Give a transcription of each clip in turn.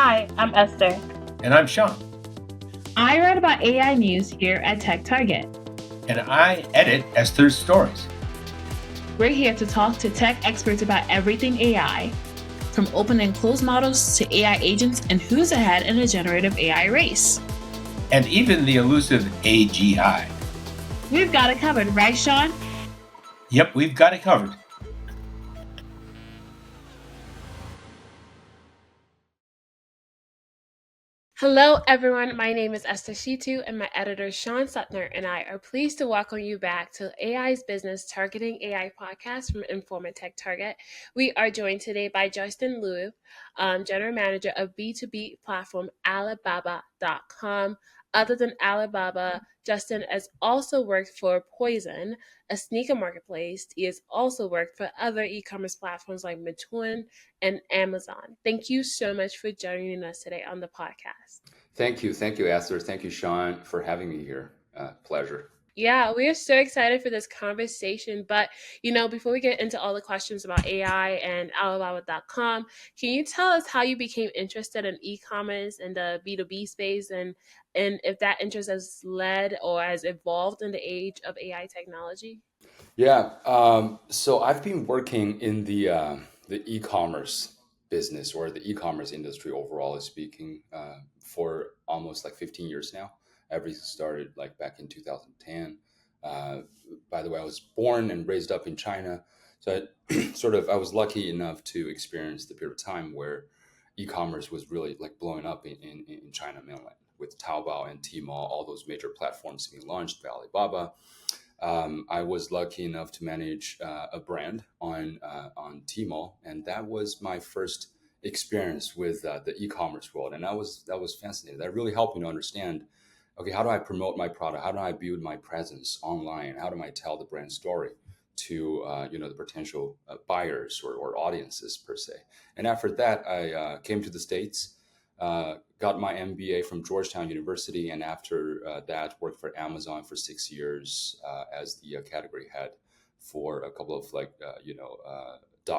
Hi, I'm Esther. And I'm Shaun. I write about AI news here at Tech Target. And I edit Esther's stories. We're here to talk to tech experts about everything AI, from open and closed models to AI agents and who's ahead in the generative AI race. And even the elusive AGI. We've got it covered, right, Shaun? Yep, we've got it covered. Hello, everyone. My name is Esther Shittu, and my editor, Shaun Sutner, and I are pleased to welcome you back to AI's Business Targeting AI podcast from Informa Tech Target. We are joined today by Justin Liu, General Manager of B2B platform Alibaba.com. Other than Alibaba, Justin has also worked for Poison, a sneaker marketplace. He has also worked for other e-commerce platforms like Meituan and Amazon. Thank you so much for joining us today on the podcast. Thank you, Esther. Thank you, Shaun, for having me here. Pleasure. Yeah, we are so excited for this conversation. But, before we get into all the questions about AI and Alibaba.com, can you tell us how you became interested in e-commerce and the B2B space and if that interest has led or has evolved in the age of AI technology? Yeah. So I've been working in the e-commerce business or the e-commerce industry overall speaking for almost like 15 years now. Everything started like back in 2010. By the way, I was born and raised up in China. So I was lucky enough to experience the period of time where e-commerce was really like blowing up in China mainland with Taobao and Tmall, all those major platforms being launched by Alibaba. I was lucky enough to manage a brand on Tmall, and that was my first experience with the e-commerce world, and that was fascinating. That really helped me to understand, okay, how do I promote my product? How do I build my presence online? How do I tell the brand story to the potential buyers or audiences per se? And after that, I came to the States. Got my MBA from Georgetown University, and after that, worked for Amazon for 6 years as the category head for a couple of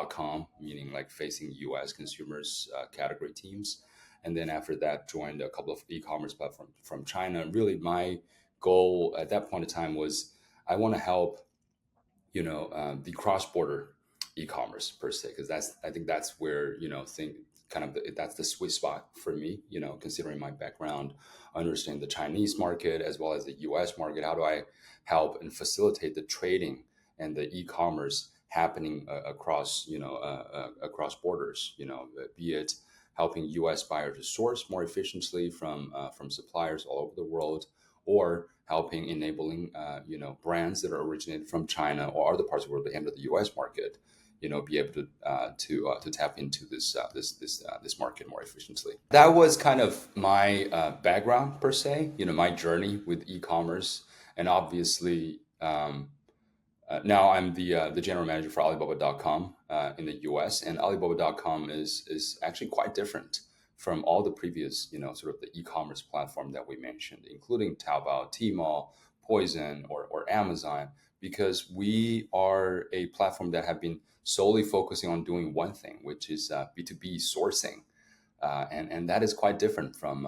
.com, meaning like facing U.S. consumers category teams, and then after that, joined a couple of e-commerce platforms from China. Really, my goal at that point in time was I want to help the cross-border e-commerce per se, because I think that's where that's the sweet spot for me, considering my background, understand the Chinese market as well as the US market. How do I help and facilitate the trading and the e-commerce happening across borders, be it helping US buyers to source more efficiently from suppliers all over the world, or helping enabling brands that are originated from China or other parts of the world that enter the U.S. market, be able to tap into this market more efficiently. That was kind of my background per se, my journey with e-commerce, and obviously now I'm the general manager for Alibaba.com in the U.S. and Alibaba.com is actually quite different from all the previous, sort of the e-commerce platform that we mentioned, including Taobao, Tmall, Poison, or Amazon, because we are a platform that have been solely focusing on doing one thing, which is B2B sourcing. And that is quite different from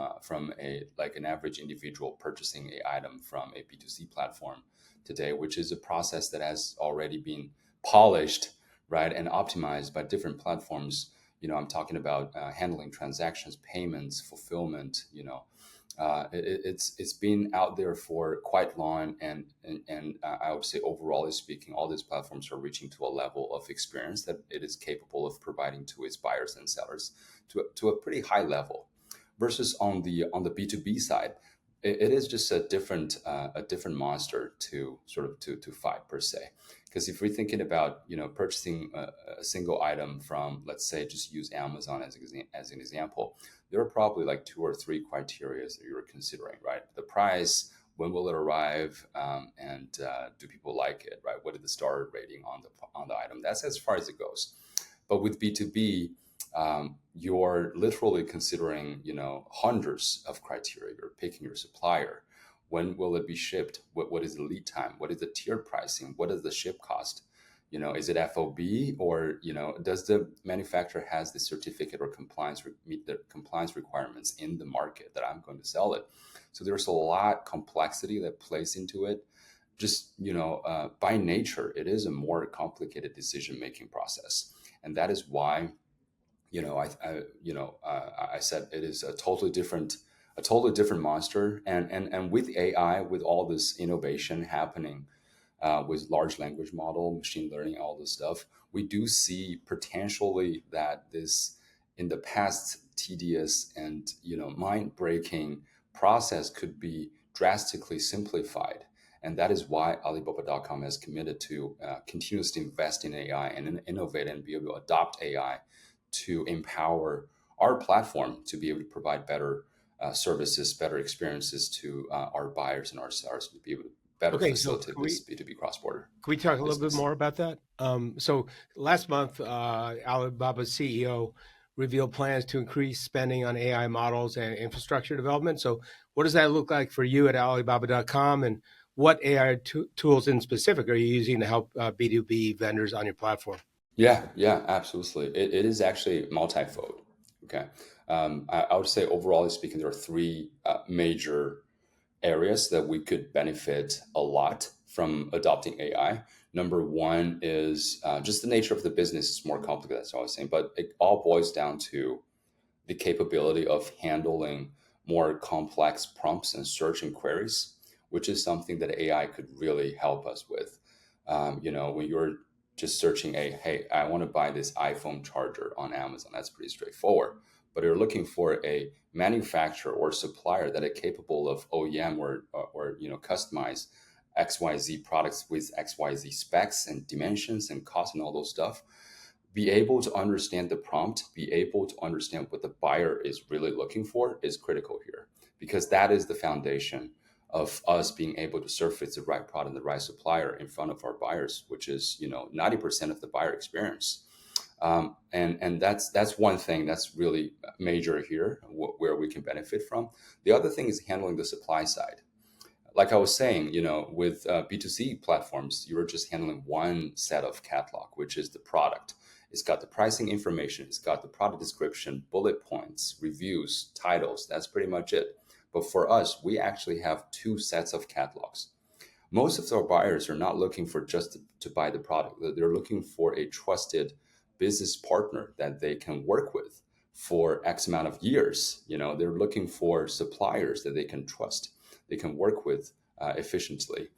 an average individual purchasing an item from a B2C platform today, which is a process that has already been polished, right, and optimized by different platforms. I'm talking about handling transactions, payments, fulfillment. It's been out there for quite long, and I would say overall speaking, all these platforms are reaching to a level of experience that it is capable of providing to its buyers and sellers to a pretty high level. Versus on the B2B side, it is just a different monster to fight per se. Because if we're thinking about purchasing a single item from, let's say, just use Amazon as an example, there are probably like 2 or 3 criteria that you're considering, right? The price, when will it arrive, and do people like it, right? What is the star rating on the item? That's as far as it goes. But with B2B, you're literally considering, hundreds of criteria. You're picking your supplier. When will it be shipped? What is the lead time? What is the tier pricing? What is the ship cost? Is it FOB, or does the manufacturer has the certificate or meet the compliance requirements in the market that I'm going to sell it? So there's a lot complexity that plays into it. Just by nature, it is a more complicated decision making process, and that is why I said it is a totally different monster. And with AI, with all this innovation happening, with large language model, machine learning, all this stuff, we do see potentially that this in the past tedious and mind breaking process could be drastically simplified. And that is why Alibaba.com has committed to continuously invest in AI and innovate and be able to adopt AI to empower our platform to be able to provide better services, better experiences to our buyers and our sellers, to be able to better facilitate this B2B cross-border. Can we talk a little bit more about that? So last month, Alibaba's CEO revealed plans to increase spending on AI models and infrastructure development. So what does that look like for you at Alibaba.com, and what AI tools in specific are you using to help B2B vendors on your platform? Yeah, absolutely. It is actually multifold. Okay. I would say overall speaking, there are three major areas that we could benefit a lot from adopting AI. Number one is just the nature of the business is more complicated, that's what I was saying, but it all boils down to the capability of handling more complex prompts and search and queries, which is something that AI could really help us with. When you're just searching hey, I want to buy this iPhone charger on Amazon, that's pretty straightforward. But you're looking for a manufacturer or supplier that are capable of OEM or customize XYZ products with XYZ specs and dimensions and cost and all those stuff. Be able to understand the prompt, be able to understand what the buyer is really looking for is critical here, because that is the foundation of us being able to surface the right product and the right supplier in front of our buyers, which is 90% of the buyer experience. And that's one thing that's really major here, where we can benefit from. The other thing is handling the supply side. Like I was saying, with B2C platforms, you're just handling one set of catalog, which is the product. It's got the pricing information, it's got the product description, bullet points, reviews, titles. That's pretty much it. But for us, we actually have two sets of catalogs. Most of our buyers are not looking for just to buy the product. They're looking for a trusted business partner that they can work with for X amount of years. They're looking for suppliers that they can trust, they can work with efficiently.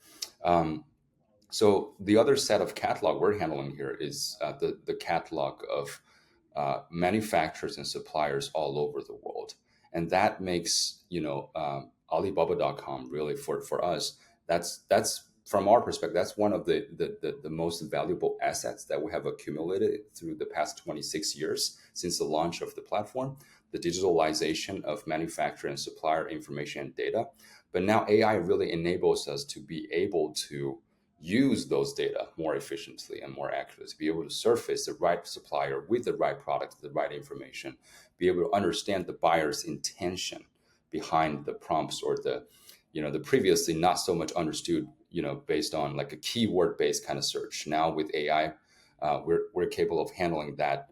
So the other set of catalog we're handling here is the catalog of manufacturers and suppliers all over the world. And that makes, Alibaba.com really for us, that's from our perspective, that's one of the most valuable assets that we have accumulated through the past 26 years since the launch of the platform, the digitalization of manufacturer and supplier information and data. But now AI really enables us to be able to use those data more efficiently and more accurately, to be able to surface the right supplier with the right product, the right information, be able to understand the buyer's intention behind the prompts or the previously not so much understood, based on like a keyword based kind of search. Now with AI, we're capable of handling that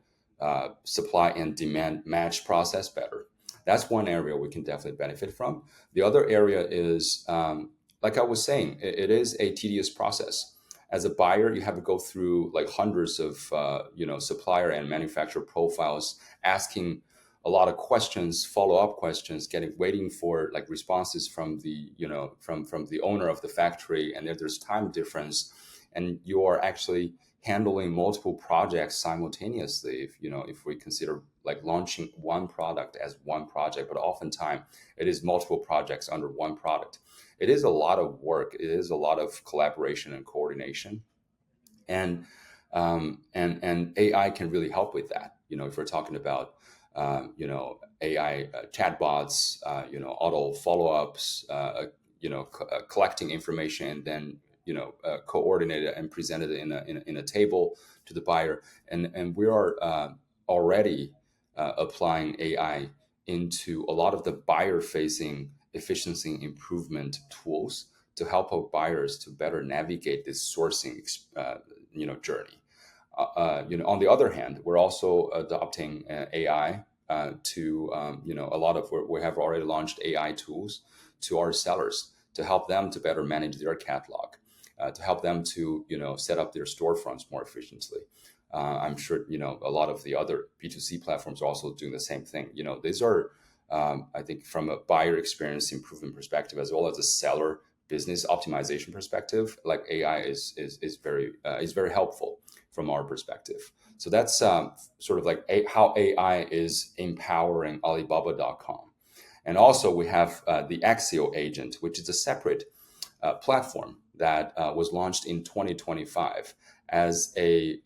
supply and demand match process better. That's one area we can definitely benefit from. The other area is, like I was saying, it is a tedious process. As a buyer, you have to go through like hundreds of supplier and manufacturer profiles, asking a lot of questions, follow-up questions, waiting for like responses from the from the owner of the factory. And if there's time difference, and you are actually handling multiple projects simultaneously, if we consider like launching one product as one project, but oftentimes it is multiple projects under one product. It is a lot of work. It is a lot of collaboration and coordination, and AI can really help with that. If we're talking about AI chatbots, auto follow-ups, collecting information, and then coordinated and presented in a table to the buyer, and we are already applying AI into a lot of the buyer-facing efficiency improvement tools to help our buyers to better navigate this sourcing journey. On the other hand, we're also adopting AI to a lot of we have already launched AI tools to our sellers to help them to better manage their catalog, to help them to set up their storefronts more efficiently. I'm sure a lot of the other B2C platforms are also doing the same thing. These are I think from a buyer experience improvement perspective as well as a seller business optimization perspective, like AI is very helpful from our perspective. So that's sort of like how AI is empowering Alibaba.com. And also we have the Axio agent, which is a separate platform that was launched in 2025 as a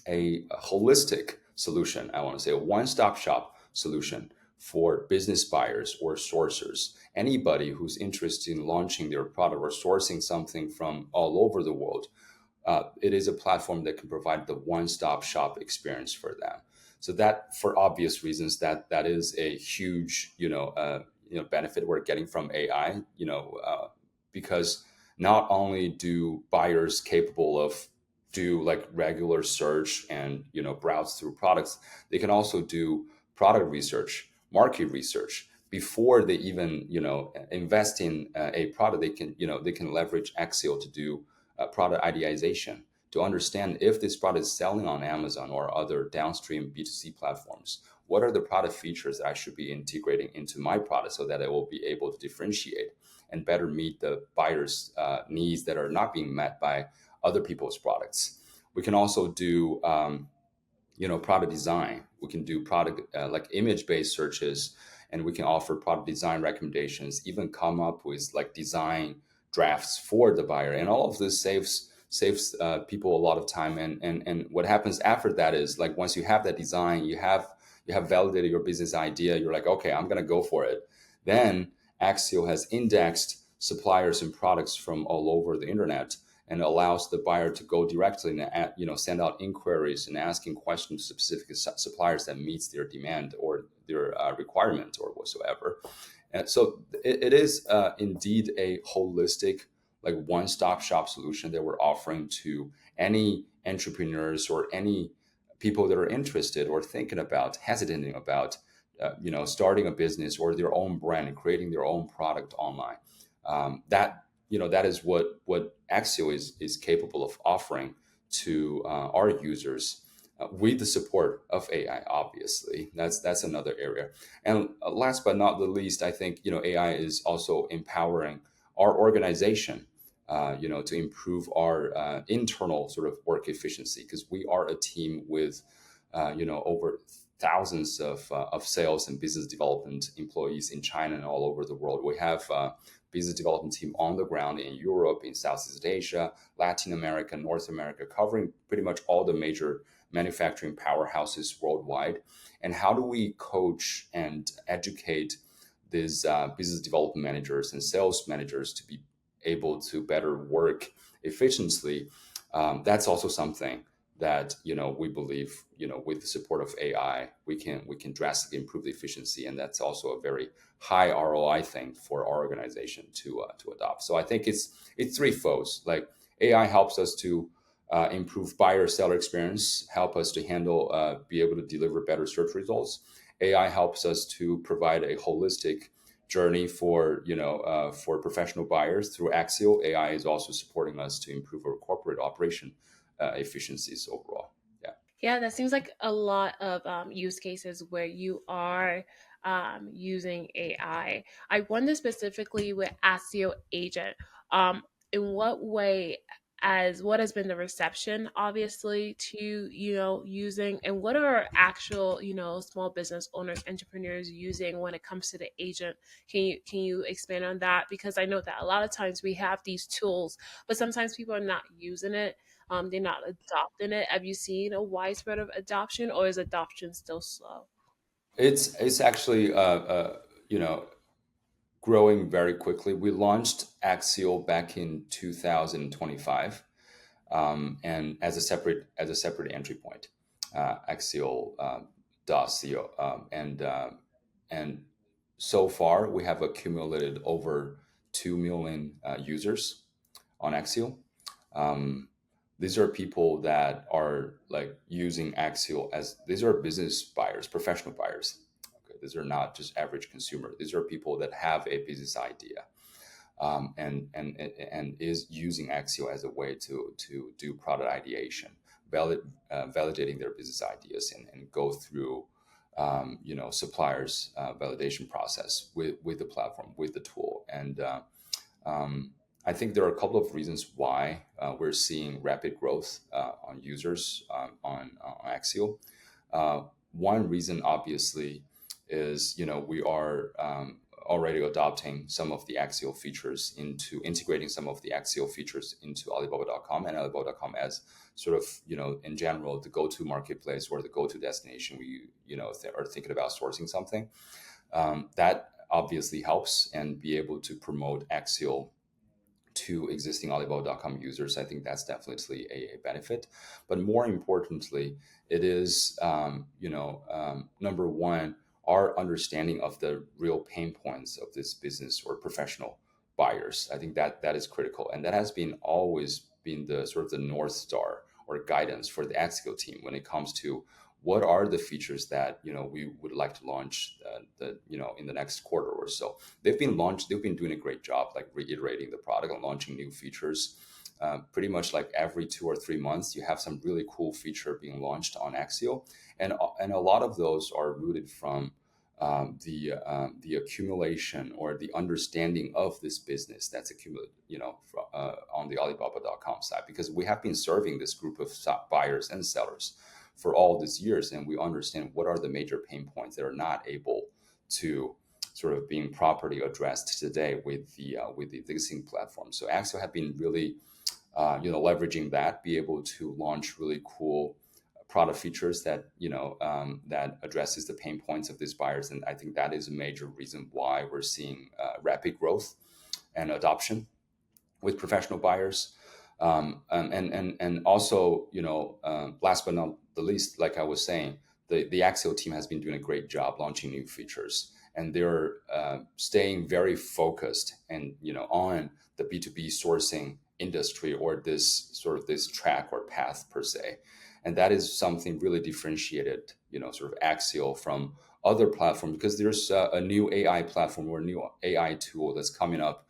holistic solution. I want to say a one-stop shop solution for business buyers or sourcers. Anybody who's interested in launching their product or sourcing something from all over the world, it is a platform that can provide the one-stop shop experience for them. So that, for obvious reasons, that is a huge benefit we're getting from AI. Because not only do buyers capable of do like regular search and browse through products, they can also do product research, market research before they even invest in a product. They can leverage Axio to do product ideation, to understand if this product is selling on Amazon or other downstream B2C platforms. What are the product features that I should be integrating into my product so that it will be able to differentiate and better meet the buyer's needs that are not being met by other people's products. We can also do product design. We can do product like image-based searches, and we can offer product design recommendations, even come up with like design drafts for the buyer. And all of this saves people a lot of time. And what happens after that is, like, once you have that design, you have validated your business idea, you're like, okay, I'm going to go for it. Then Axio has indexed suppliers and products from all over the internet and allows the buyer to go directly and send out inquiries and asking questions to specific suppliers that meets their demand or their requirement or whatsoever. And so it is indeed a holistic, like one-stop shop solution that we're offering to any entrepreneurs or any people that are interested or thinking about, hesitating about, starting a business or their own brand and creating their own product online. That is what Axio is capable of offering to our users with the support of AI. Obviously, that's another area. And last but not the least, I think AI is also empowering our organization, to improve our internal sort of work efficiency, because we are a team with over thousands of sales and business development employees in China and all over the world. We have business development team on the ground in Europe, in Southeast Asia, Latin America, North America, covering pretty much all the major manufacturing powerhouses worldwide. And how do we coach and educate these business development managers and sales managers to be able to better work efficiently? That's also something that we believe with the support of AI we can drastically improve the efficiency, and that's also a very high ROI thing for our organization to adopt. So I think it's threefold. Like, AI helps us to improve buyer seller experience, help us to handle be able to deliver better search results. AI helps us to provide a holistic journey for for professional buyers through Axio. AI is also supporting us to improve our corporate operation efficiencies overall. Yeah. Yeah, that seems like a lot of use cases where you are using AI. I wonder specifically with ASIO agent, in what way, as what has been the reception, obviously, to using, and what are actual small business owners, entrepreneurs using when it comes to the agent? Can you expand on that? Because I know that a lot of times we have these tools, but sometimes people are not using it. They're not adopting it. Have you seen a widespread of adoption, or is adoption still slow? It's actually growing very quickly. We launched Axio back in 2025, and as a separate entry point, Axio .co, and so far we have accumulated over 2 million users on Axio. these are people that are like using Axial as these are business buyers, professional buyers. Okay, these are not just average consumer. These are people that have a business idea, and is using Axial as a way to do product ideation, validating their business ideas, and go through suppliers validation process with the platform, with the tool. And um, I think there are a couple of reasons why we're seeing rapid growth on users on Axial. One reason, obviously, is we are already adopting some of the Axial features into integrating some of the Axial features into Alibaba.com, and Alibaba.com as sort of in general the go-to marketplace or the go-to destination where are thinking about sourcing something. That obviously helps, and be able to promote Axial to existing Alibaba.com users. I think that's definitely a benefit. But more importantly, it is, number one, our understanding of the real pain points of this business or professional buyers. I think that is critical. And that has been always been the sort of the North Star or guidance for the Axial team when it comes to what are the features that we would like to launch in the next quarter or so. They've been doing a great job, like reiterating the product and launching new features. Pretty much like every 2 or 3 months, you have some really cool feature being launched on Axial, and a lot of those are rooted from the accumulation or the understanding of this business that's accumulated, on the Alibaba.com side, because we have been serving this group of buyers and sellers for all these years, and we understand what are the major pain points that are not able to sort of being properly addressed today with the existing platform. So Axial have been really leveraging that, be able to launch really cool product features that that addresses the pain points of these buyers, and I think that is a major reason why we're seeing rapid growth and adoption with professional buyers. And also, last but not the least, like I was saying, the Axial team has been doing a great job launching new features, and they're staying very focused and on the B2B sourcing industry, or this track or path per se. And that is something really differentiated, sort of Axial from other platforms, because there's a new AI platform or a new AI tool that's coming up,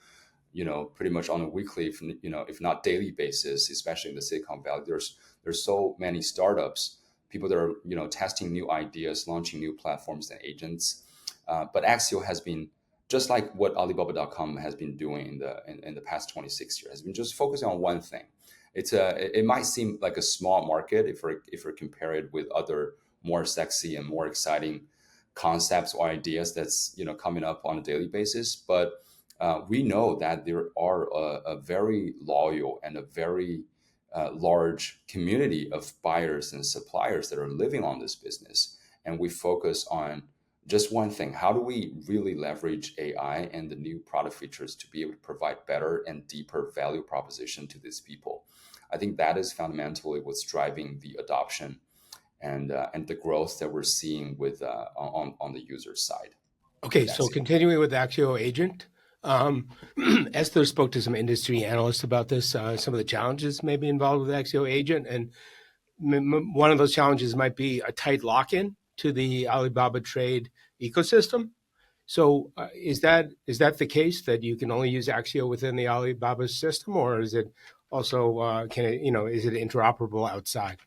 pretty much on a weekly, if not daily basis, especially in the Silicon Valley. There's so many startups, people that are, testing new ideas, launching new platforms and agents. But Axial has been just like what Alibaba.com has been doing in the past 26 years, has been just focusing on one thing. It might seem like a small market if we compare it with other more sexy and more exciting concepts or ideas that's coming up on a daily basis, but we know that there are a very loyal and a very large community of buyers and suppliers that are living on this business. And we focus on just one thing: how do we really leverage AI and the new product features to be able to provide better and deeper value proposition to these people? I think that is fundamentally what's driving the adoption and the growth that we're seeing with on the user side. Okay, so continuing with Axial Agent, Esther spoke to some industry analysts about this, some of the challenges maybe involved with Axial Agent, and one of those challenges might be a tight lock-in to the Alibaba Trade ecosystem. So is that the case, that you can only use Axial within the Alibaba system, or is it also is it interoperable outside?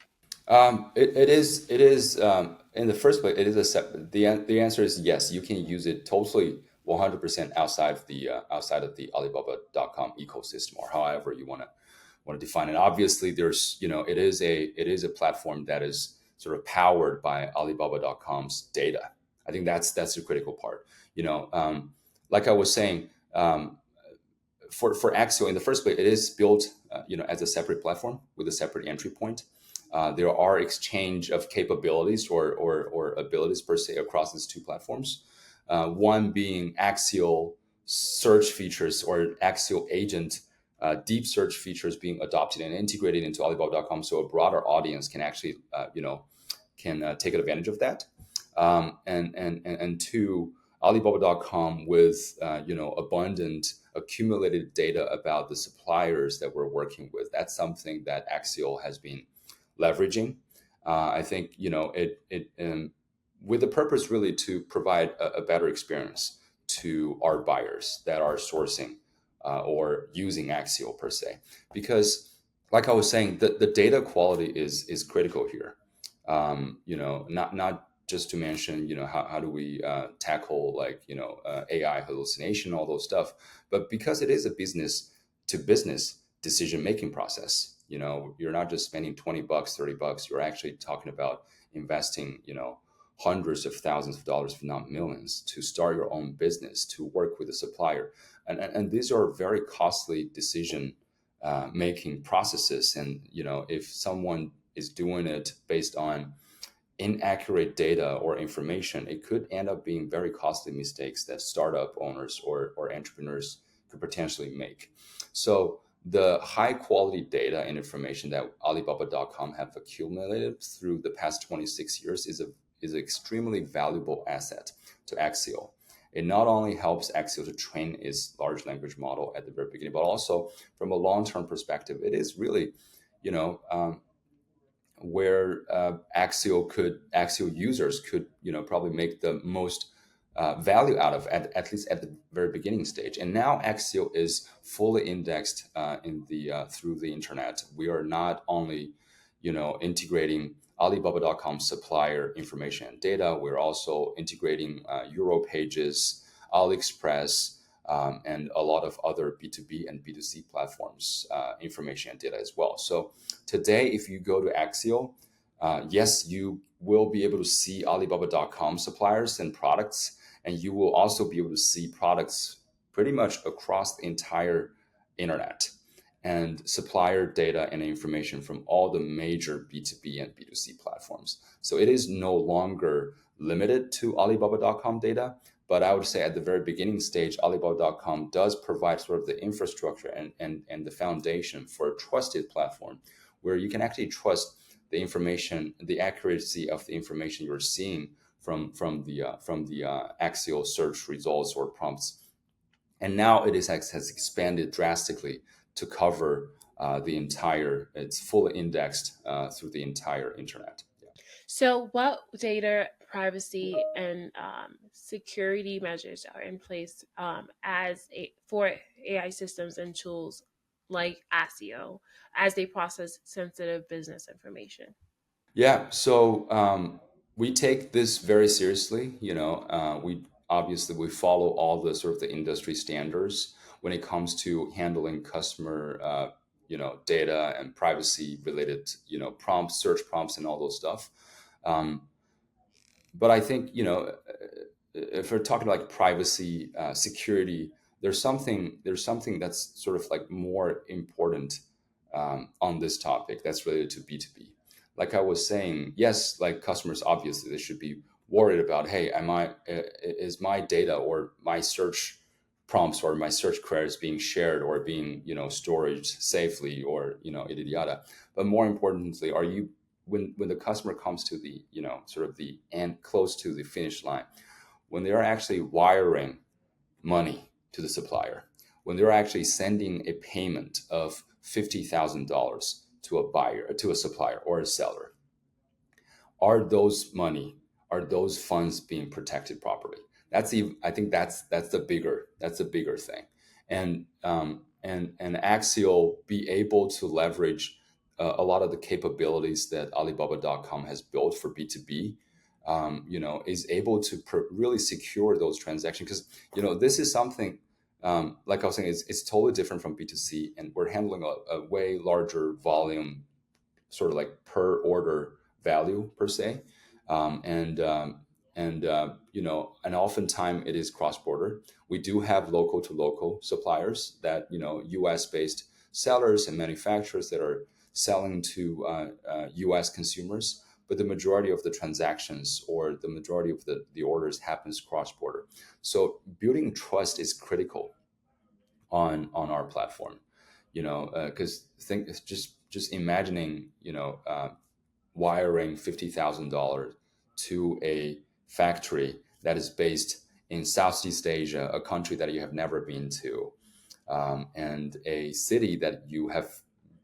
It is in the first place. It is the answer is yes. You can use it totally 100% outside of the Alibaba.com ecosystem, or however you want to define it. Obviously, there's it is a platform that is sort of powered by Alibaba.com's data. I think that's the critical part. Like I was saying, for Axial in the first place, it is built as a separate platform with a separate entry point. There are exchange of capabilities or abilities per se across these two platforms. One being Axial search features or Axial agent deep search features being adopted and integrated into Alibaba.com, so a broader audience can actually can take advantage of that. And two, Alibaba.com with abundant accumulated data about the suppliers that we're working with. That's something that Axial has been leveraging. I think it with the purpose really to provide a better experience to our buyers that are sourcing or using Axial per se, because like I was saying, the data quality is critical here. Not just to mention, how do we tackle like AI hallucination, all those stuff, but because it is a business to business decision making process. You're not just spending $20, $30. You're actually talking about investing, hundreds of thousands of dollars, if not millions, to start your own business, to work with a supplier, and these are very costly decision making processes. And if someone is doing it based on inaccurate data or information, it could end up being very costly mistakes that startup owners or entrepreneurs could potentially make. So the high quality data and information that Alibaba.com have accumulated through the past 26 years is an extremely valuable asset to Axial. It not only helps Axial to train its large language model at the very beginning, but also from a long-term perspective, it is really, where Axial users could probably make the most value out of at least at the very beginning stage. And now Axial is fully indexed in the through the internet. We are not only integrating Alibaba.com supplier information and data. We're also integrating Euro Pages, AliExpress, and a lot of other B2B and B2C platforms information and data as well. So today, if you go to Axial, yes, you will be able to see Alibaba.com suppliers and products, and you will also be able to see products pretty much across the entire internet and supplier data and information from all the major B2B and B2C platforms. So it is no longer limited to Alibaba.com data, but I would say at the very beginning stage, Alibaba.com does provide sort of the infrastructure and the foundation for a trusted platform where you can actually trust the information, the accuracy of the information you're seeing from the Axial search results or prompts. And now has expanded drastically to cover it's fully indexed through the entire internet. Yeah. So, what data privacy and security measures are in place for AI systems and tools like ASIO as they process sensitive business information? Yeah, so we take this very seriously. We follow all the sort of the industry standards when it comes to handling customer data and privacy related prompts, search prompts, and all those stuff. Um, but I think if we're talking like privacy, security, there's something that's sort of like more important on this topic that's related to B2B. Like I was saying, yes, like customers obviously they should be worried about, hey, is my data or my search prompts or my search queries being shared or being stored safely or yada yada. But more importantly, are you when the customer comes to the sort of the end close to the finish line, when they are actually wiring money to the supplier, when they're actually sending a payment of $50,000 to a buyer, to a supplier or a seller, are those funds being protected properly? I think that's the bigger thing. And Axial be able to leverage a lot of the capabilities that Alibaba.com has built for B2B, is able to really secure those transactions, because this is something, like I was saying, it's totally different from B2C, and we're handling a way larger volume, sort of like per order value per se, and oftentimes it is cross border. We do have local to local suppliers that U.S. based sellers and manufacturers that are selling to U.S. consumers, but the majority of the transactions or the majority of the orders happens cross border. So building trust is critical on our platform, because think just imagining wiring $50,000 to a factory that is based in Southeast Asia, a country that you have never been to, and a city that you have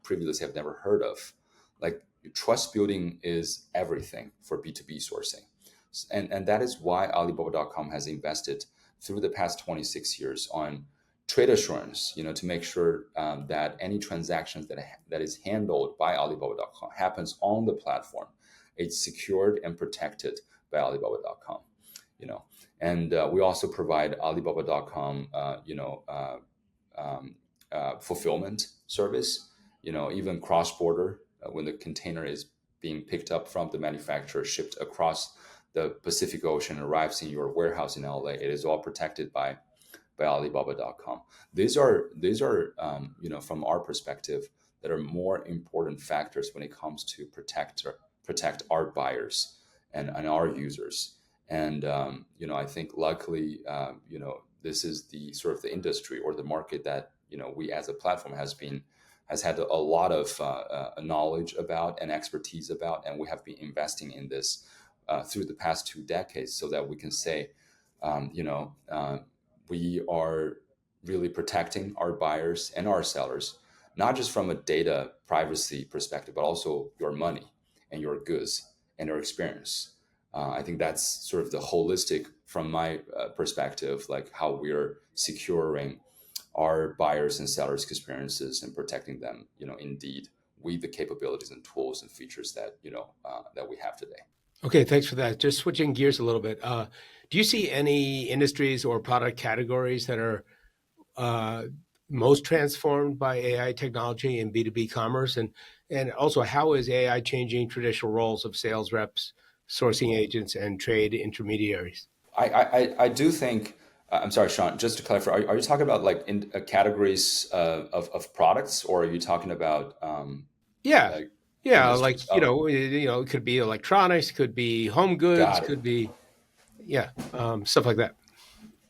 previously have never heard of. Like, trust building is everything for B2B sourcing. And that is why Alibaba.com has invested through the past 26 years on trade assurance, to make sure that any transactions that is handled by Alibaba.com happens on the platform. It's secured and protected by Alibaba.com. And we also provide Alibaba.com, fulfillment service. Even cross border, when the container is being picked up from the manufacturer, shipped across the Pacific Ocean, arrives in your warehouse in LA, it is all protected by Alibaba.com. These are from our perspective, that are more important factors when it comes to protect our buyers and our users. And I think luckily, this is the sort of the industry or the market that we as a platform has had a lot of knowledge about and expertise about, and we have been investing in this through the past 2 decades, so that we can say, we are really protecting our buyers and our sellers, not just from a data privacy perspective, but also your money and your goods and your experience. I think that's sort of the holistic, from my perspective, like how we're securing our buyers and sellers' experiences and protecting them, indeed, with the capabilities and tools and features that that we have today. Okay, thanks for that. Just switching gears a little bit. Do you see any industries or product categories that are most transformed by AI technology in B2B commerce? And also, how is AI changing traditional roles of sales reps, sourcing agents, and trade intermediaries? I do think, I'm sorry, Shaun, just to clarify, are you talking about like in categories of products, or are you talking about Yeah. like Yeah, like, industries? Oh, it could be electronics, could be home goods, got it. could be, stuff like that.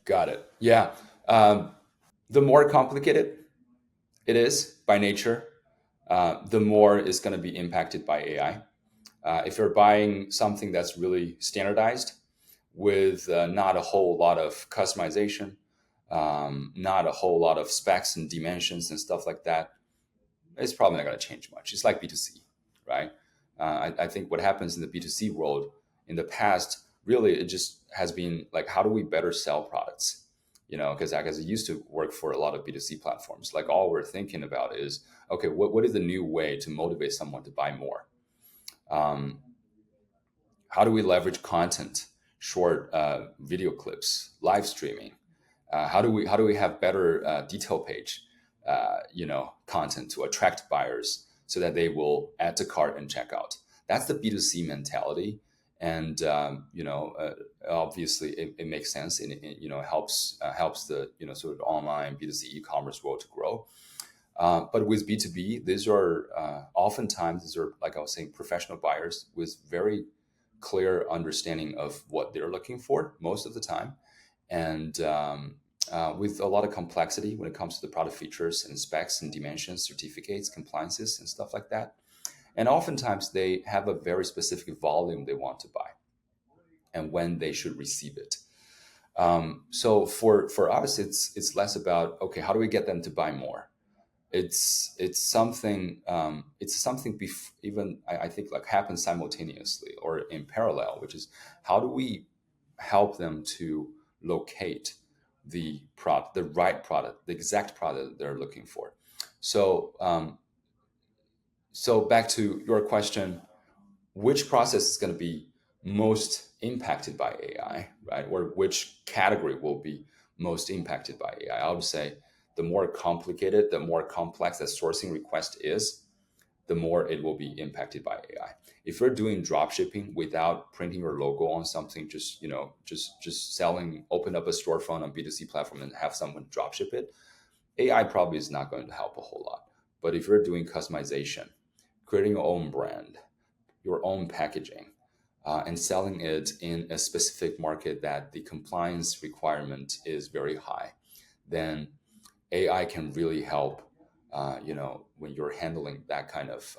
Got it. Yeah. The more complicated it is by nature, the more is going to be impacted by AI. If you're buying something that's really standardized with not a whole lot of customization, not a whole lot of specs and dimensions and stuff like that, it's probably not going to change much. It's like B2C, right? I think what happens in the B2C world in the past, really, it just has been like, how do we better sell products? Because I used to work for a lot of B2C platforms. Like, all we're thinking about is, okay, what is the new way to motivate someone to buy more? How do we leverage content, short video clips, live streaming? How do we have better detail page, content to attract buyers so that they will add to cart and check out? That's the B2C mentality, and obviously it makes sense, and it helps the sort of online B2C e-commerce world to grow. But with B2B, these are like I was saying, professional buyers with very clear understanding of what they're looking for most of the time, and with a lot of complexity when it comes to the product features and specs and dimensions, certificates, compliances, and stuff like that. And oftentimes they have a very specific volume they want to buy and when they should receive it. So for us, it's less about, okay, how do we get them to buy more? It's something even I think like happens simultaneously or in parallel, which is, how do we help them to locate the right product, the exact product that they're looking for? So back to your question, which process is going to be most impacted by AI, right? Or which category will be most impacted by AI? I would say the more complicated, the more complex that sourcing request is, the more it will be impacted by AI. If you're doing drop shipping without printing your logo on something, just selling, open up a storefront on B2C platform and have someone drop ship it, AI probably is not going to help a whole lot. But if you're doing customization, creating your own brand, your own packaging, and selling it in a specific market that the compliance requirement is very high, then AI can really help, when you're handling that kind of,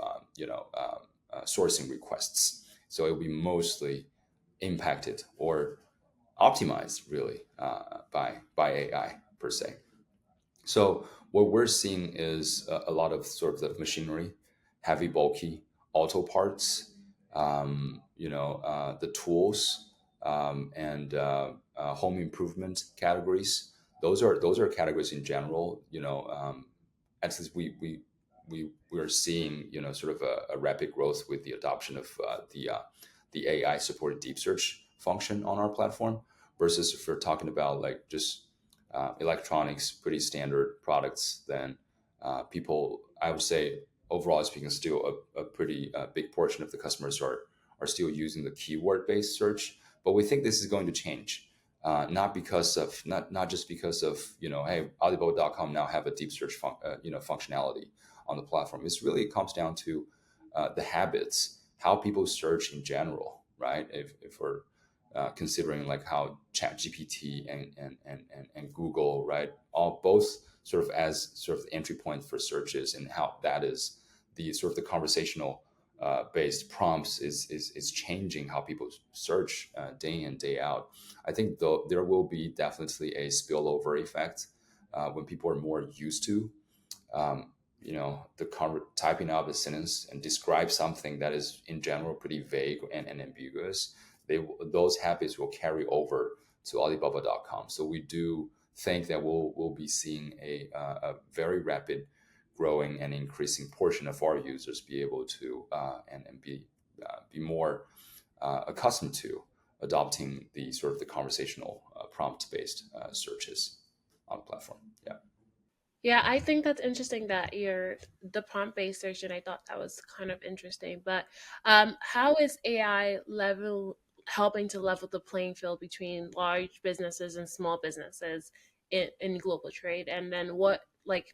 sourcing requests. So it will be mostly impacted or optimized really by AI per se. So what we're seeing is a lot of sort of the machinery, heavy, bulky auto parts, the tools, and home improvement categories. Those are categories in general. At least we are seeing sort of a rapid growth with the adoption of the AI supported deep search function on our platform. Versus if we're talking about like just electronics, pretty standard products, then people, I would say, overall speaking, still a pretty big portion of the customers are still using the keyword based search. But we think this is going to change. Not just because of hey, Alibaba.com now have a deep search functionality on the platform. It comes down to the habits, how people search in general, right? If we're considering like how ChatGPT and Google, right, all both sort of as sort of entry point for searches, and how that is the sort of the conversational based prompts is changing how people search day in day out. I think though there will be definitely a spillover effect when people are more used to typing out a sentence and describe something that is in general pretty vague and ambiguous. Those habits will carry over to Alibaba.com. So we do think that we'll be seeing a very rapid growing and increasing portion of our users be able to and be more accustomed to adopting the sort of the conversational prompt based searches on the platform. Yeah. Yeah, I think that's interesting that you're the prompt-based search, and I thought that was kind of interesting. But how is AI level helping to level the playing field between large businesses and small businesses in global trade? And then what like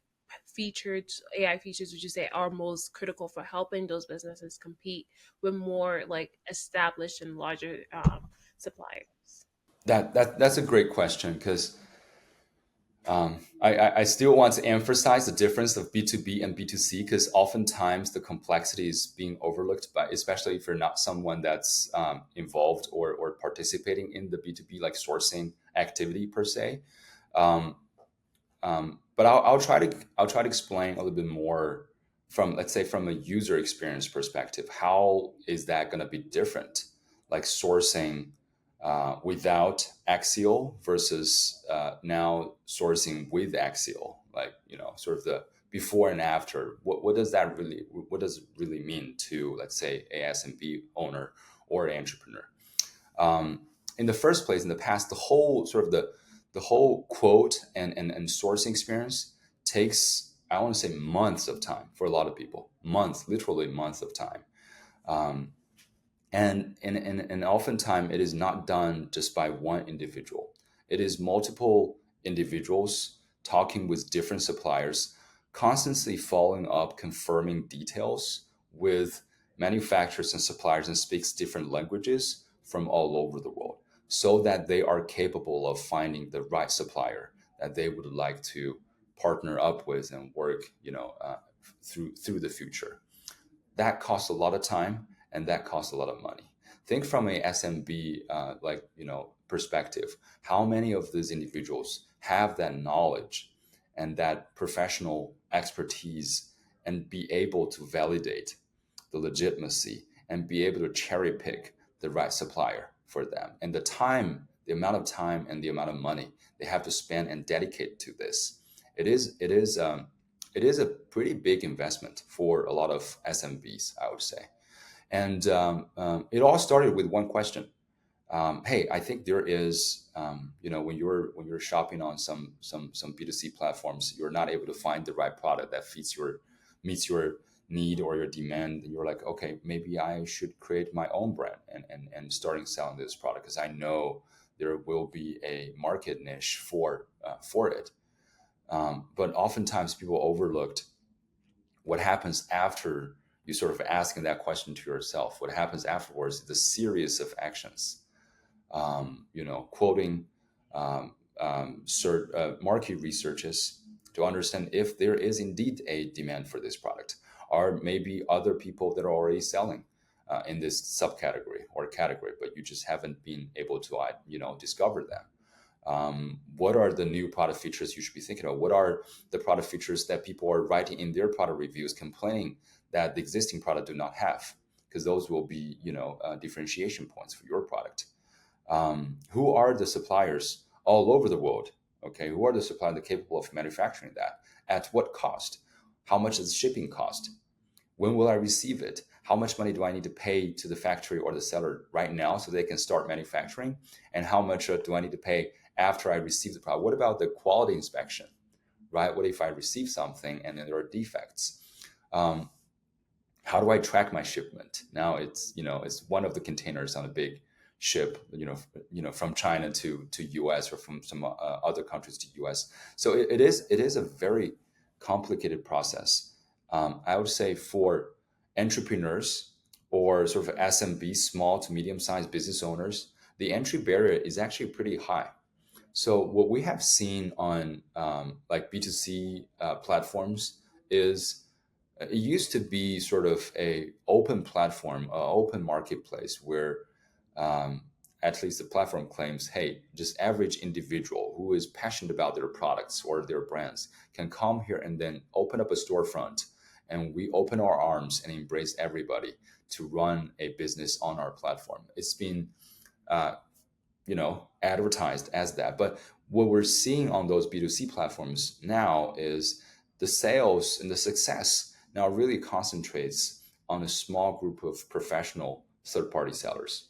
features AI features would you say are most critical for helping those businesses compete with more like established and larger suppliers? That's a great question because I still want to emphasize the difference of B2B and B2C because oftentimes the complexity is being overlooked by, especially if you're not someone that's involved or participating in the B2B like sourcing activity per se. Um, but I'll try to explain a little bit more from, let's say, from a user experience perspective. How is that going to be different? Like sourcing without Axial versus now sourcing with Axial, like sort of the before and after. What does it really mean to, let's say, a SMB owner or an entrepreneur? In the first place, in the past, the whole quote and sourcing experience takes, I want to say, months of time for a lot of people. Months, literally months of time. Um, and oftentimes it is not done just by one individual. It is multiple individuals talking with different suppliers, constantly following up, confirming details with manufacturers and suppliers, and speaks different languages from all over the world, so that they are capable of finding the right supplier that they would like to partner up with and work, through the future. That costs a lot of time and that costs a lot of money. Think from a SMB perspective. How many of these individuals have that knowledge and that professional expertise and be able to validate the legitimacy and be able to cherry pick the right supplier for them, and the amount of time and the amount of money they have to spend and dedicate to this. It is a pretty big investment for a lot of SMBs, I would say. And it all started with one question. Hey, I think there is, when you're shopping on some B2C platforms, you're not able to find the right product that meets your need or your demand. You're like, okay, maybe I should create my own brand and starting selling this product because I know there will be a market niche for it. But oftentimes people overlooked what happens after you sort of asking that question to yourself. What happens afterwards is the series of actions, quoting market researches to understand if there is indeed a demand for this product, or maybe other people that are already selling in this subcategory or category, but you just haven't been able to discover them. What are the new product features you should be thinking of? What are the product features that people are writing in their product reviews complaining that the existing product do not have? Because those will be differentiation points for your product. Who are the suppliers all over the world? Okay, who are the suppliers that are capable of manufacturing that? At what cost? How much is shipping cost? When will I receive it? How much money do I need to pay to the factory or the seller right now so they can start manufacturing? And how much do I need to pay after I receive the product? What about the quality inspection, right? What if I receive something and then there are defects? How do I track my shipment? Now it's one of the containers on a big ship, from China to US or from some other countries to US. So it is a very complicated process. I would say for entrepreneurs or sort of SMB, small to medium sized business owners, the entry barrier is actually pretty high. So what we have seen on like B2C platforms is it used to be sort of a open platform, open marketplace where at least the platform claims, hey, just average individual who is passionate about their products or their brands can come here and then open up a storefront, and we open our arms and embrace everybody to run a business on our platform. It's been advertised as that. But what we're seeing on those B2C platforms now is the sales and the success now really concentrates on a small group of professional third-party sellers.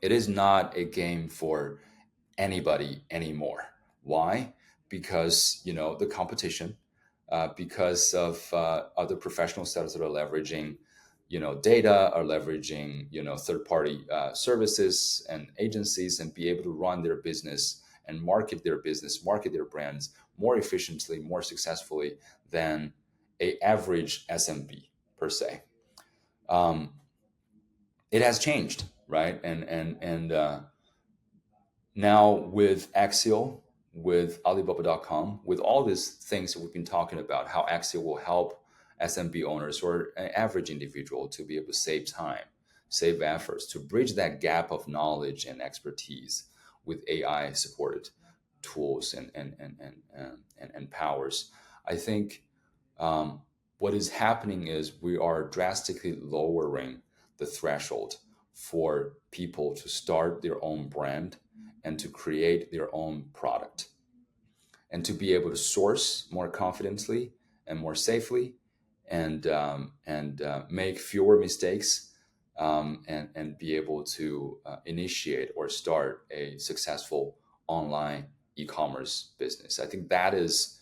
It is not a game for anybody anymore. Why? Because the competition, because of other professional sellers that are leveraging data, are leveraging third-party services and agencies, and be able to run their business and market their business, market their brands more efficiently, more successfully than a average SMB per se. It has changed, right? And now with Axial, with Alibaba.com, with all these things that we've been talking about, how Axial will help SMB owners or an average individual to be able to save time, save efforts, to bridge that gap of knowledge and expertise with AI supported tools and powers. I think what is happening is we are drastically lowering the threshold for people to start their own brand and to create their own product and to be able to source more confidently and more safely and make fewer mistakes and be able to initiate or start a successful online e-commerce business. I think that is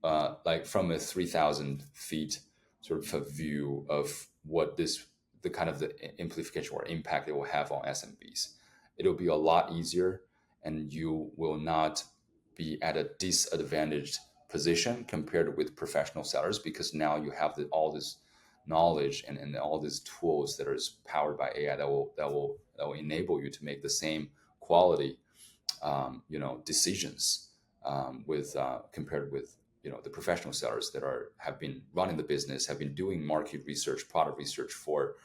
like from a 3,000 feet sort of a view of what the kind of the amplification or impact it will have on SMBs. It'll be a lot easier, and you will not be at a disadvantaged position compared with professional sellers, because now you have all this knowledge and all these tools that are powered by AI that will enable you to make the same quality decisions with compared with the professional sellers that have been running the business, have been doing market research, product research for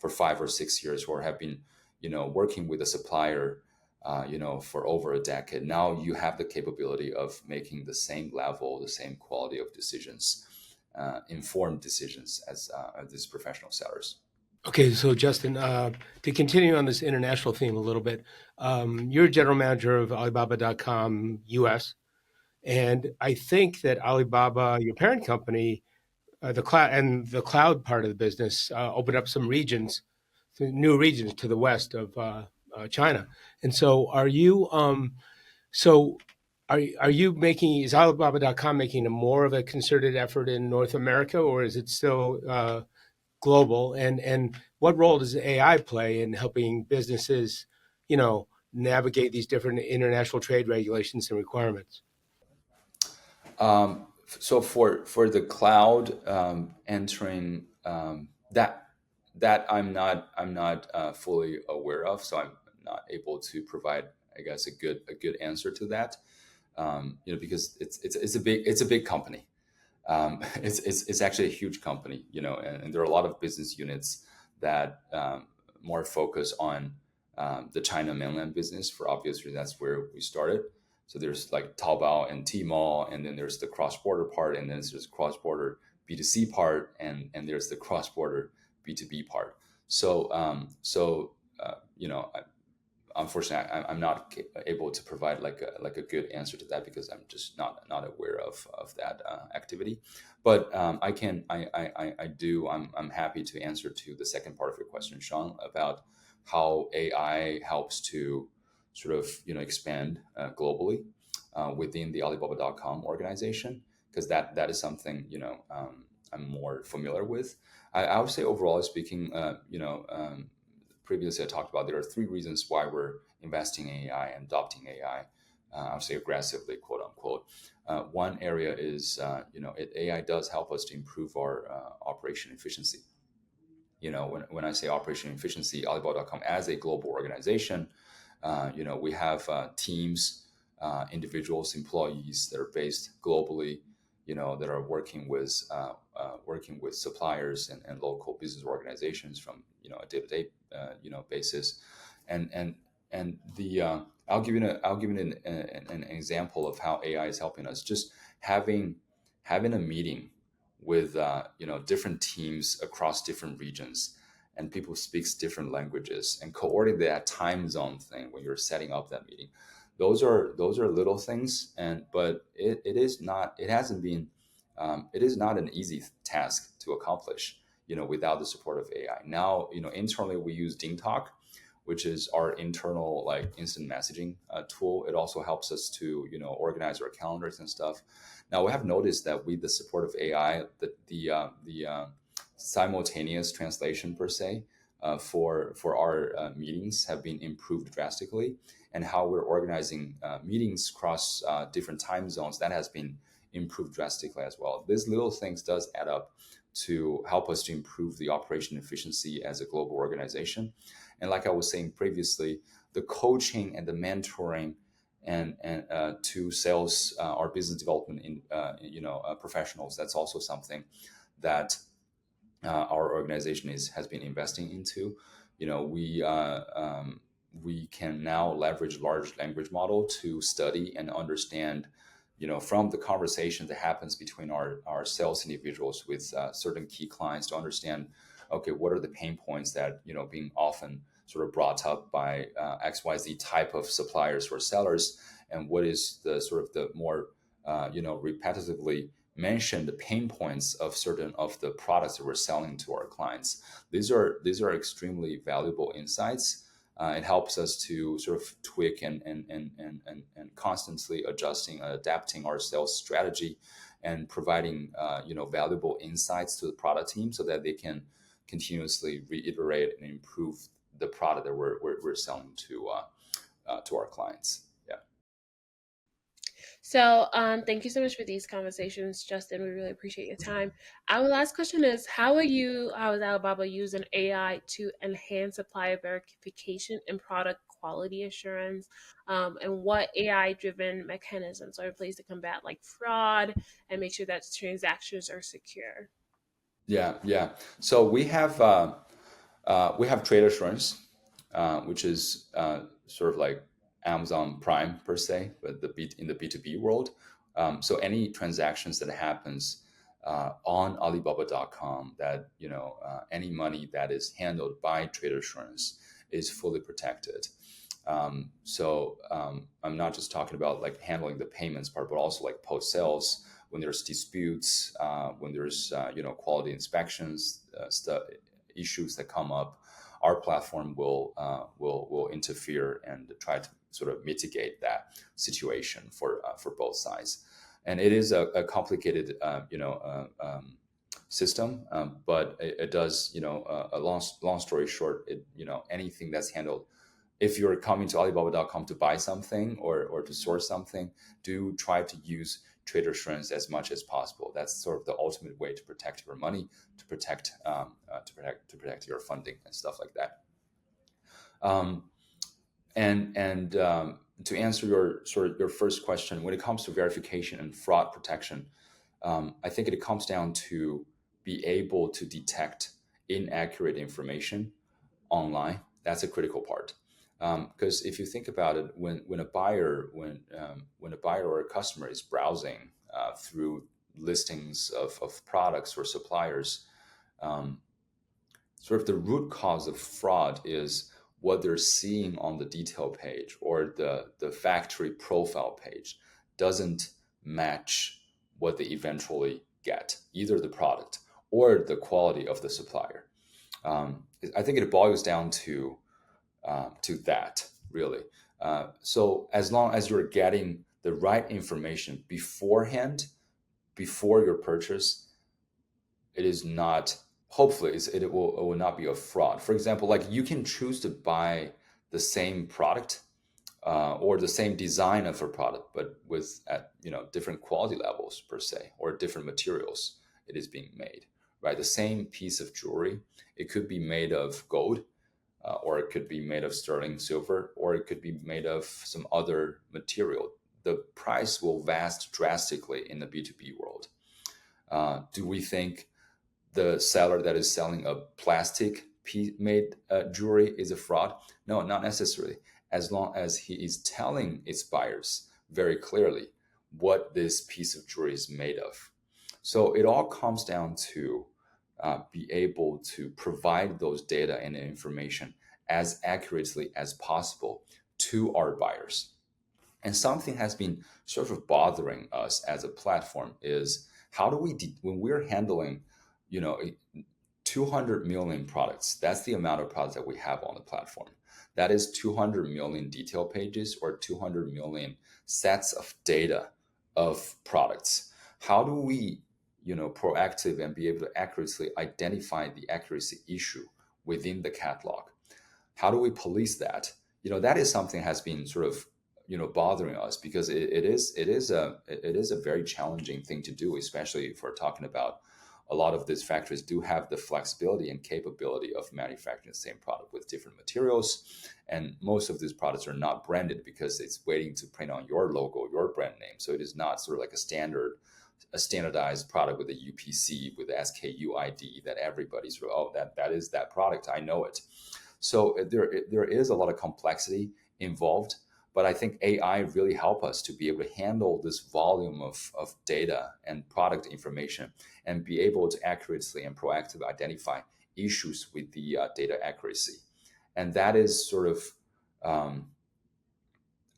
5 or 6 years, or have been working with a supplier for over a decade. Now you have the capability of making the same level, the same quality of decisions, informed decisions as these professional sellers. Okay, so Justin, to continue on this international theme a little bit, you're general manager of Alibaba.com US, and I think that Alibaba, your parent company, the cloud part of the business, opened up some regions, new regions to the west of China. And so, are you is Alibaba.com making a more of a concerted effort in North America, or is it still global? And what role does AI play in helping businesses, navigate these different international trade regulations and requirements? So for the cloud entering that I'm not fully aware of, so I'm not able to provide, I guess, a good answer to that. Because it's a big company. It's actually a huge company, and there are a lot of business units that more focus on the China mainland business for obvious reasons. That's where we started. So there's like Taobao and Tmall, and then there's the cross-border part, and then there's cross-border B2C part, and there's the cross-border B2B part. So unfortunately, I'm not able to provide like a good answer to that because I'm just not aware of that activity. But I'm happy to answer to the second part of your question, Shaun, about how AI helps to sort of expand globally within the Alibaba.com organization, because that is something I'm more familiar with. I would say overall speaking, previously I talked about there are three reasons why we're investing in AI and adopting AI. I would say aggressively, quote unquote. One area is AI does help us to improve our operation efficiency. When I say operation efficiency, Alibaba.com as a global organization, we have teams, individuals, employees that are based globally, that are working with suppliers and local business organizations from a day-to-day basis, and the I'll give you an example of how AI is helping us. Just having a meeting with different teams across different regions, and people speaks different languages, and coordinate that time zone thing when you're setting up that meeting. Those are little things, but it is not an easy task to accomplish without the support of AI. Now internally we use DingTalk, which is our internal like instant messaging tool. It also helps us to organize our calendars and stuff. Now we have noticed that with the support of AI, the simultaneous translation per se for our meetings have been improved drastically, and how we're organizing meetings across different time zones, that has been improved drastically as well. These little things does add up to help us to improve the operation efficiency as a global organization. And like I was saying previously, the coaching and the mentoring and to sales or business development in professionals, that's also something that our organization has been investing into. We can now leverage large language model to study and understand from the conversation that happens between our sales individuals with certain key clients, to understand, okay, what are the pain points that being often sort of brought up by XYZ type of suppliers or sellers, and what is the sort of the more repetitively mentioned pain points of certain of the products that we're selling to our clients. These are extremely valuable insights. It helps us to sort of tweak and constantly adjusting and adapting our sales strategy, and providing valuable insights to the product team so that they can continuously reiterate and improve the product that we're selling to our clients. Yeah. So, thank you so much for these conversations, Justin. We really appreciate your time. Our last question is, how is Alibaba using AI to enhance supplier verification and product quality assurance? And what AI-driven mechanisms are in place to combat like fraud and make sure that transactions are secure? Yeah. So we have trade assurance, which is sort of like Amazon Prime per se, but in the B2B world. So any transactions that happens on Alibaba.com, that any money that is handled by trade assurance is fully protected. So I'm not just talking about like handling the payments part, but also like post sales, when there's disputes, when there's quality inspections, issues that come up. Our platform will interfere and try to sort of mitigate that situation for both sides. And it is a complicated system, but it does a long story short, anything that's handled. If you're coming to Alibaba.com to buy something or to source something, do try to use trade assurance as much as possible. That's sort of the ultimate way to protect your money, to protect your funding and stuff like that. To answer your first question, when it comes to verification and fraud protection, I think it comes down to be able to detect inaccurate information online. That's a critical part. Because if you think about it, when a buyer or a customer is browsing through listings of products or suppliers, sort of the root cause of fraud is what they're seeing on the detail page or the factory profile page doesn't match what they eventually get, either the product or the quality of the supplier. I think it boils down to that, really. So as long as you're getting the right information beforehand, before your purchase, it is not, hopefully it will not be a fraud. For example, like you can choose to buy the same product or the same design of a product, but with at different quality levels per se, or different materials it is being made, right? The same piece of jewelry, it could be made of gold, or it could be made of sterling silver, or it could be made of some other material. The price will vary drastically in the B2B world. Do we think the seller that is selling a plastic made jewelry is a fraud? No, not necessarily. As long as he is telling its buyers very clearly what this piece of jewelry is made of. So it all comes down to be able to provide those data and information as accurately as possible to our buyers. And something has been sort of bothering us as a platform is how do we, when we're handling 200 million products, that's the amount of products that we have on the platform. That is 200 million detail pages or 200 million sets of data of products. How do we, proactive and be able to accurately identify the accuracy issue within the catalog? How do we police that? That is something that has been sort of, bothering us, because it is a very challenging thing to do, especially if we're talking about a lot of these factories do have the flexibility and capability of manufacturing the same product with different materials. And most of these products are not branded because it's waiting to print on your logo, your brand name. So it is not sort of like a standardized product with a UPC, with the SKU ID that everybody's, that is that product, I know it. So there is a lot of complexity involved. But I think AI really help us to be able to handle this volume of data and product information and be able to accurately and proactively identify issues with the data accuracy. And that is sort of,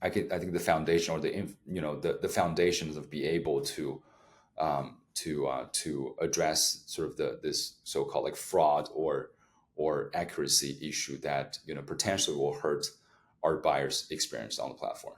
I think the foundation, or the foundations of be able to address sort of this so-called like fraud or accuracy issue that potentially will hurt our buyers' experience on the platform.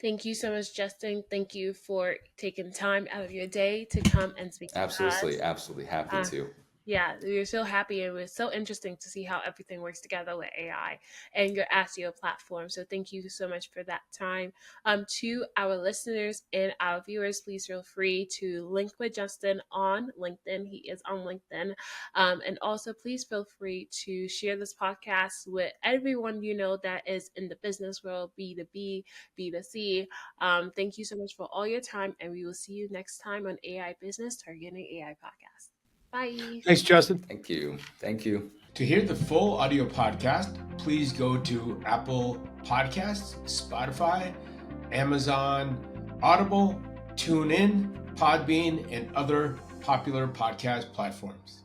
Thank you so much, Justin. Thank you for taking time out of your day to come and speak to us. Absolutely happy to. Yeah, we're so happy, and it was so interesting to see how everything works together with AI and your ASIO platform. So thank you so much for that time. To our listeners and our viewers, please feel free to link with Justin on LinkedIn. He is on LinkedIn. And also, please feel free to share this podcast with everyone you know that is in the business world, B2B, B2C. Thank you so much for all your time, and we will see you next time on AI Business Targeting AI Podcast. Bye. Thanks, Justin. Thank you. To hear the full audio podcast, please go to Apple Podcasts, Spotify, Amazon, Audible, TuneIn, Podbean, and other popular podcast platforms.